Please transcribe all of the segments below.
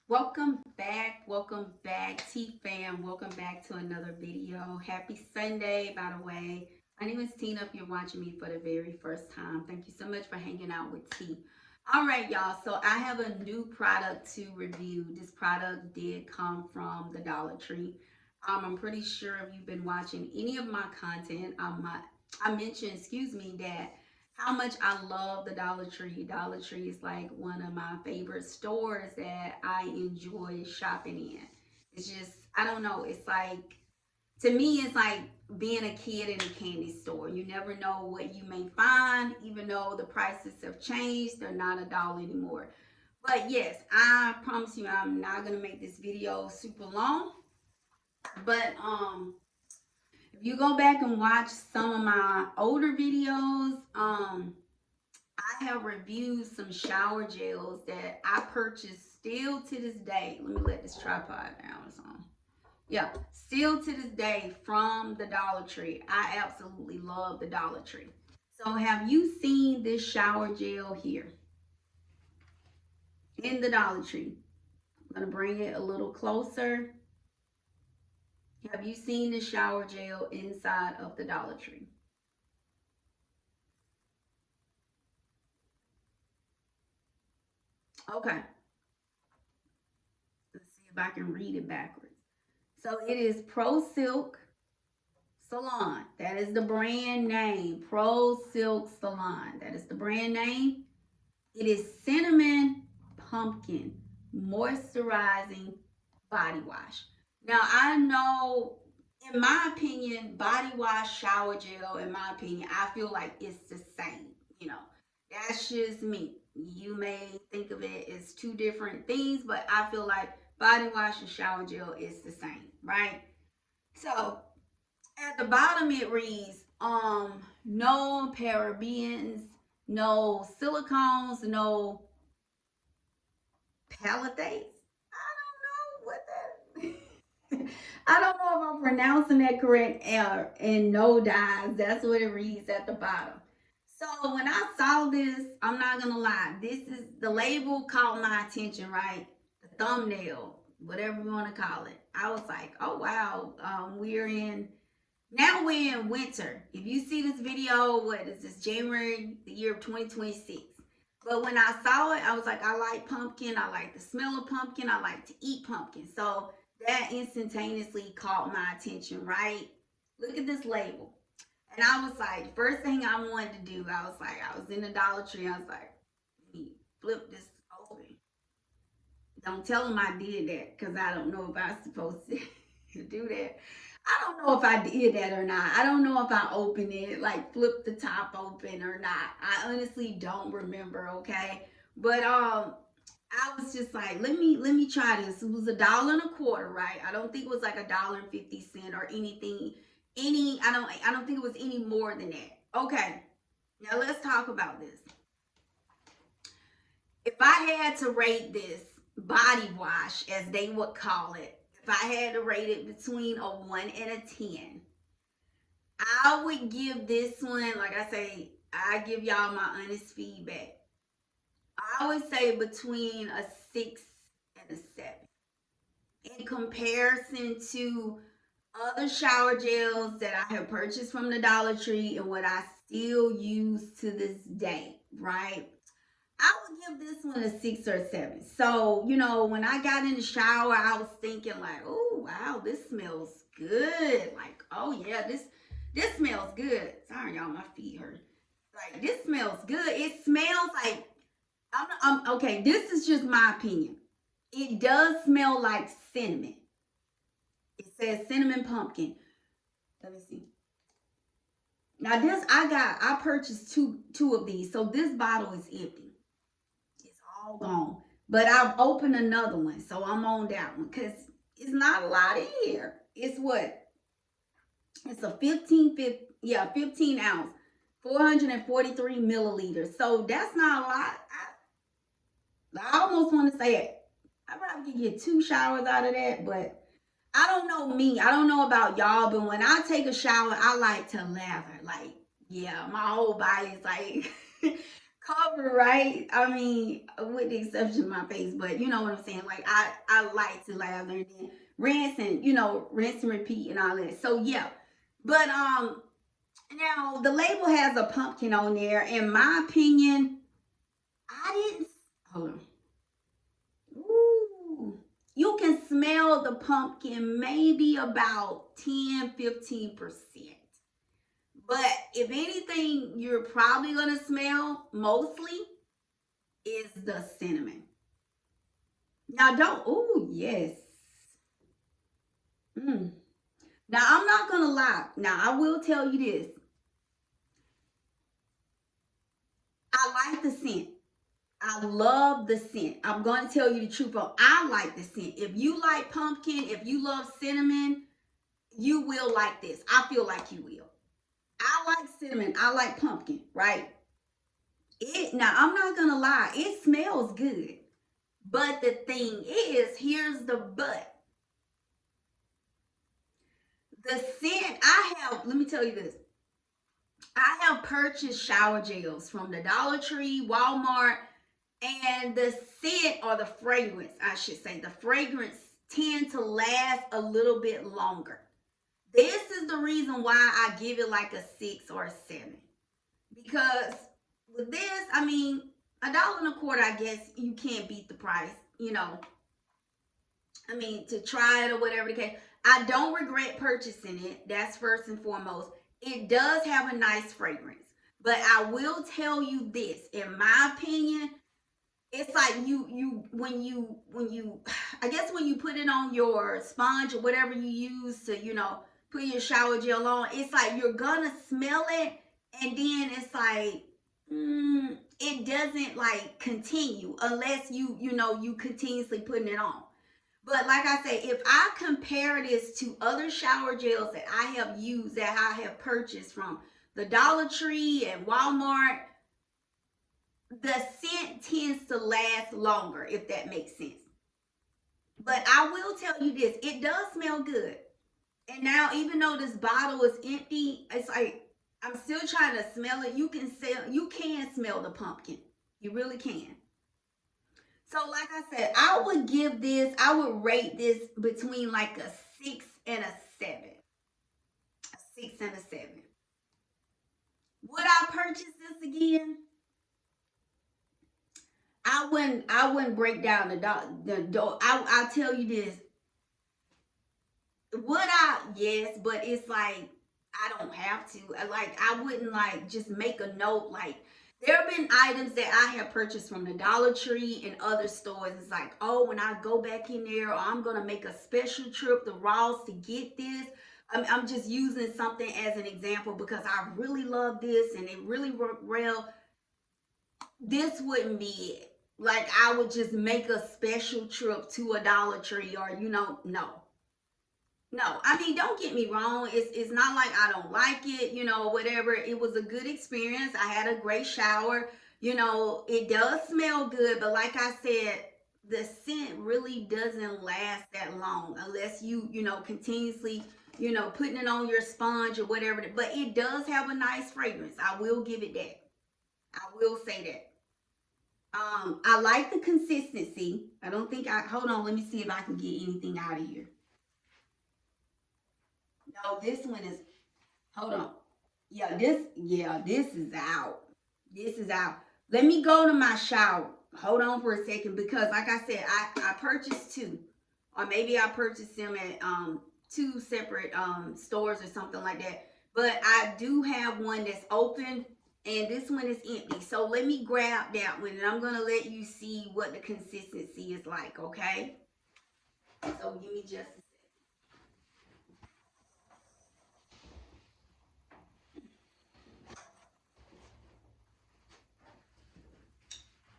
Welcome back, T fam. Welcome back to another video. Happy Sunday, by the way. My name is Tina. If you're watching me for the very first time, thank you so much for hanging out with T. All right, y'all. So I have a new product to review. This product did come from the Dollar Tree. I'm pretty sure if you've been watching any of my content, I mentioned, that how much I love the Dollar Tree. Dollar Tree is like one of my favorite stores that I enjoy shopping in. It's just, I don't know, it's like, to me, it's like being a kid in a candy store. You never know what you may find, even though the prices have changed, they're not a dollar anymore. But yes, I promise you, I'm not gonna make this video super long. But if you go back and watch some of my older videos, I have reviewed some shower gels that I purchased still to this day. Let me let this tripod down or something. Yeah, still to this day from the Dollar Tree. I absolutely love the Dollar Tree. So have you seen this shower gel here in the Dollar Tree? I'm going to bring it a little closer. Have you seen the shower gel inside of the Dollar Tree? Okay, let's see if I can read it backwards. So it is ProSilk Salon. That is the brand name. ProSilk Salon. That is the brand name. It is cinnamon pumpkin moisturizing body wash. Now I know, in my opinion, body wash, shower gel, in my opinion, I feel like it's the same. You know, that's just me. You may think of it as two different things, but I feel like body wash and shower gel is the same, right? So at the bottom it reads, no parabens, no silicones, no phthalates. I don't know what that I don't know if I'm pronouncing that correct, and no dyes. That's what it reads at the bottom. So when I saw this, I'm not gonna lie, this is the label caught my attention, right? The thumbnail, whatever you want to call it. I was like, oh wow, we're in winter. If you see this video, what is this, January, the year of 2026? But when I saw it, I was like, I like pumpkin. I like the smell of pumpkin. I like to eat pumpkin. So that instantaneously caught my attention, right? Look at this label. And I was like, first thing I wanted to do, I was in the Dollar Tree. I was like, let me flip this open. Don't tell them I did that because I don't know if I was supposed to do that. I don't know if I did that or not. I don't know if I opened it, like flipped the top open or not. I honestly don't remember, okay? But I was just like, let me try this. It was $1.25, right? I don't think it was like $1.50 or anything. I don't think it was any more than that. Okay. Now let's talk about this. If I had to rate this body wash, as they would call it, if I had to rate it between a 1 and a 10, I would give this one, like I say, I give y'all my honest feedback. I would say between a 6 and a 7. In comparison to other shower gels that I have purchased from the Dollar Tree and what I still use to this day, right? I would give this one a 6 or 7. So, when I got in the shower, I was thinking like, oh wow, this smells good. Like, oh yeah, this smells good. Sorry, y'all, my feet hurt. Like, this smells good. It smells like, I'm okay. This is just my opinion. It does smell like cinnamon. It says cinnamon pumpkin. Let me see. Now this I purchased two of these, so this bottle is empty. It's all gone. But I've opened another one, so I'm on that one because it's not a lot in here. It's what? It's a 15 ounce, 443 milliliters. So that's not a lot. I almost want to say it. I probably could get 2 showers out of that, but I don't know me. I don't know about y'all, but when I take a shower, I like to lather. Like, yeah, my whole body is like cover, right? I mean, with the exception of my face, but you know what I'm saying. Like I like to lather and then rinse and rinse and repeat and all that. So yeah, but now the label has a pumpkin on there. In my opinion, I didn't. Hold on. Ooh, you can smell the pumpkin maybe about 10-15%. But if anything, you're probably gonna smell mostly is the cinnamon. Now don't. Oh yes. Mm. Now I'm not gonna lie. Now I will tell you this. I like the scent. I love the scent. I'm going to tell you the truth. But I like the scent. If you like pumpkin, if you love cinnamon, you will like this. I feel like you will. I like cinnamon. I like pumpkin, right? Now I'm not gonna lie, it smells good. But the thing is, here's the but. The scent I have, let me tell you this. I have purchased shower gels from the Dollar Tree, Walmart, and the scent or the fragrance, I should say, the fragrance tend to last a little bit longer. This is the reason why I give it like a 6 or a 7. Because with this, I mean, $1.25, I guess you can't beat the price. I mean, to try it or whatever the case. I don't regret purchasing it. That's first and foremost. It does have a nice fragrance. But I will tell you this, in my opinion, it's like you when you I guess when you put it on your sponge or whatever you use to put your shower gel on, it's like you're gonna smell it, and then it's like it doesn't like continue unless you continuously putting it on. But like I say, if I compare this to other shower gels that I have used, that I have purchased from the Dollar Tree and Walmart, the scent tends to last longer, if that makes sense. But I will tell you this, it does smell good. And now, even though this bottle is empty, it's like I'm still trying to smell it. You can smell the pumpkin. You really can. So, like I said, I would rate this between like a 6 and a 7. A 6 and a 7. Would I purchase this again? I wouldn't break down the door. I'll tell you this. Would I? Yes, but it's like I don't have to. Like I wouldn't like just make a note. Like there have been items that I have purchased from the Dollar Tree and other stores. It's like, oh, when I go back in there, or I'm gonna make a special trip to Ross to get this. I'm just using something as an example because I really love this and it really worked well. This wouldn't be it. Like I would just make a special trip to a Dollar Tree, or no. No, I mean, don't get me wrong. It's not like I don't like it, whatever. It was a good experience. I had a great shower. It does smell good, but like I said, the scent really doesn't last that long unless continuously, putting it on your sponge or whatever. But it does have a nice fragrance. I will give it that. I will say that. I like the consistency. I don't think hold on, let me see if I can get anything out of here. No, this one is, hold on. Yeah, this is out. This is out. Let me go to my shower. Hold on for a second because like I said, I purchased two. Or maybe I purchased them at two separate stores or something like that. But I do have one that's open and this one is empty. So let me grab that one and I'm gonna let you see what the consistency is like, okay? So give me just a second.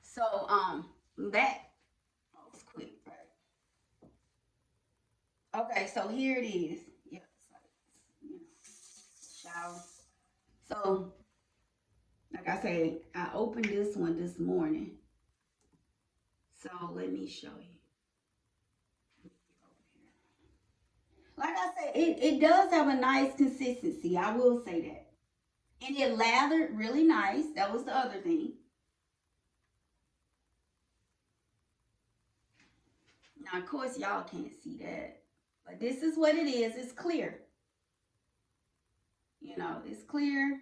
So that was quick, right? Okay, so here it is. Yep, it's like, shower. So like I said, I opened this one this morning. So let me show you. Like I said, it does have a nice consistency. I will say that. And it lathered really nice. That was the other thing. Now, of course, y'all can't see that, but this is what it is. It's clear. You know, it's clear.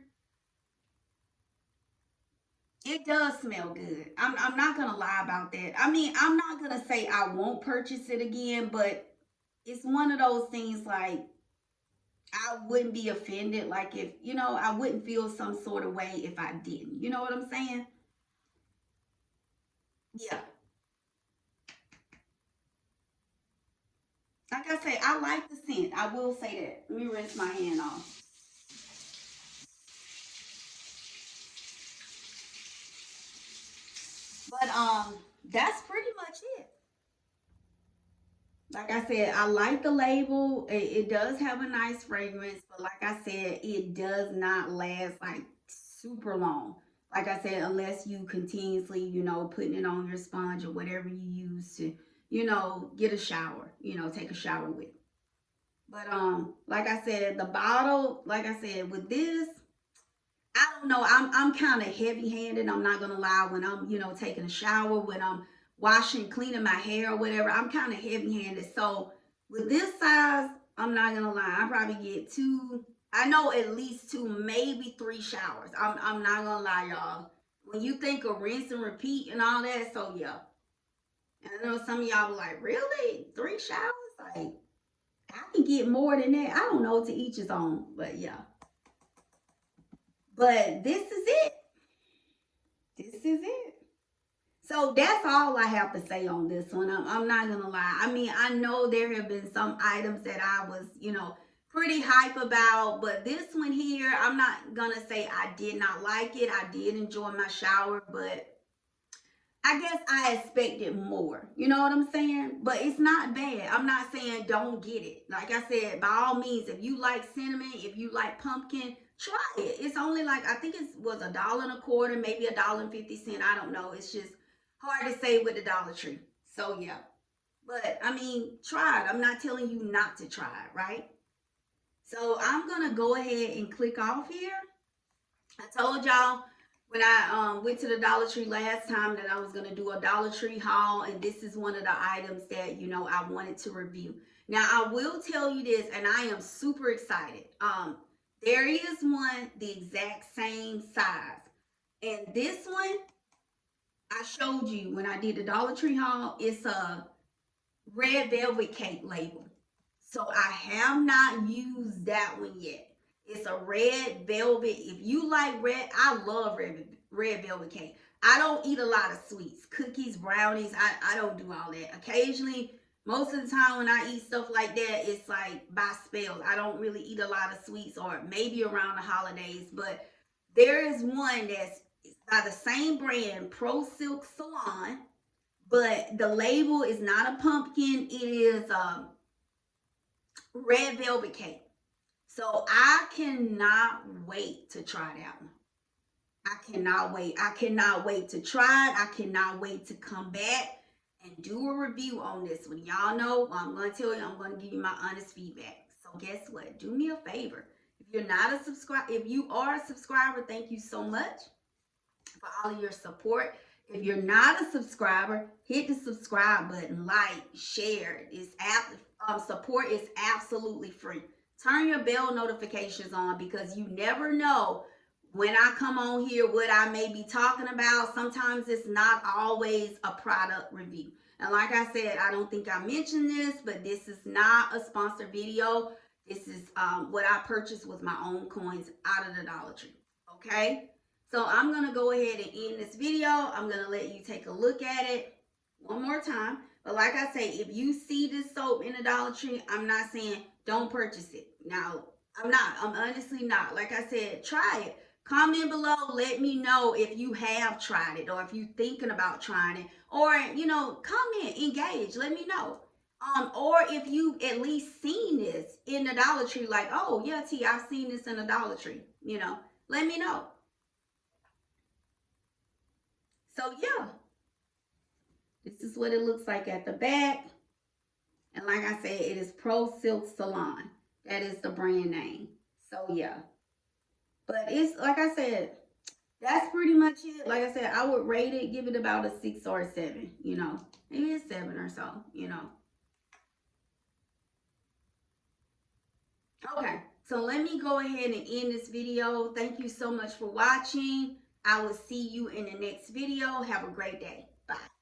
It does smell good. I'm not gonna lie about that. I mean, I'm not gonna say I won't purchase it again, but it's one of those things like I wouldn't be offended. Like if you know, I wouldn't feel some sort of way if I didn't. You know what I'm saying? Yeah. Like I say, I like the scent. I will say that. Let me rinse my hand off. But that's pretty much it. Like I said, I like the label. It does have a nice fragrance, but like I said, it does not last like super long. Like I said, unless you continuously, you know, putting it on your sponge or whatever you use to, you know, get a shower, you know, take a shower with. But like I said, the bottle, like I said, with this, I don't know. I'm kind of heavy handed. I'm not gonna lie. When I'm, you know, taking a shower, when I'm washing, cleaning my hair or whatever, I'm kind of heavy handed. So with this size, I'm not gonna lie. I probably get two. I know at least two, maybe three showers. I'm not gonna lie, y'all. When you think of rinse and repeat and all that, so yeah. And I know some of y'all be like, really? Three showers? Like I can get more than that. I don't know. To each his own. But yeah. But this is it. This is it. So that's all I have to say on this one. I'm not gonna lie. I mean, I know there have been some items that I was, you know, pretty hype about, but this one here, I'm not gonna say I did not like it. I did enjoy my shower, but I guess I expected more. You know what I'm saying? But it's not bad. I'm not saying don't get it. Like I said, by all means, if you like cinnamon, if you like pumpkin, try it. It's only like I think it was a dollar and a quarter, maybe $1.50. I don't know. It's just hard to say with the Dollar Tree. So yeah. But I mean, try it. I'm not telling you not to try it, right? So I'm gonna go ahead and click off here. I told y'all when I went to the Dollar Tree last time that I was going to do a Dollar Tree haul, and this is one of the items that, you know, I wanted to review. Now, I will tell you this, and I am super excited. There is one the exact same size. And this one, I showed you when I did the Dollar Tree haul, it's a red velvet cake label. So I have not used that one yet. It's a red velvet. If you like red, I love red velvet cake. I don't eat a lot of sweets, cookies, brownies. I don't do all that. Occasionally, most of the time when I eat stuff like that, it's like by spells. I don't really eat a lot of sweets or maybe around the holidays. But there is one that's by the same brand, ProSilk Salon, but the label is not a pumpkin. It is red velvet cake. So I cannot wait to try that one. I cannot wait. I cannot wait to try it. I cannot wait to come back and do a review on this one. Y'all know I'm going to tell you, I'm going to give you my honest feedback. So guess what? Do me a favor. If you're not a subscriber, if you are a subscriber, thank you so much for all of your support. If you're not a subscriber, hit the subscribe button, like, share. Support is absolutely free. Turn your bell notifications on because you never know when I come on here what I may be talking about. Sometimes it's not always a product review. And like I said, I don't think I mentioned this, but this is not a sponsored video. This is what I purchased with my own coins out of the Dollar Tree. Okay? So I'm going to go ahead and end this video. I'm going to let you take a look at it one more time. But like I say, if you see this soap in the Dollar Tree, I'm not saying don't purchase it. Now, I'm not. I'm honestly not. Like I said, try it. Comment below. Let me know if you have tried it or if you're thinking about trying it. Or, you know, comment, engage. Let me know. Or if you've at least seen this in the Dollar Tree, like, oh, yeah, T, I've seen this in the Dollar Tree. You know, let me know. So, yeah, this is what it looks like at the back. And like I said, it is ProSilk Salon. That is the brand name. So, yeah. But it's, like I said, that's pretty much it. Like I said, I would rate it, give it about a 6 or a 7, you know. Maybe a 7 or so, you know. Okay, so let me go ahead and end this video. Thank you so much for watching. I will see you in the next video. Have a great day. Bye.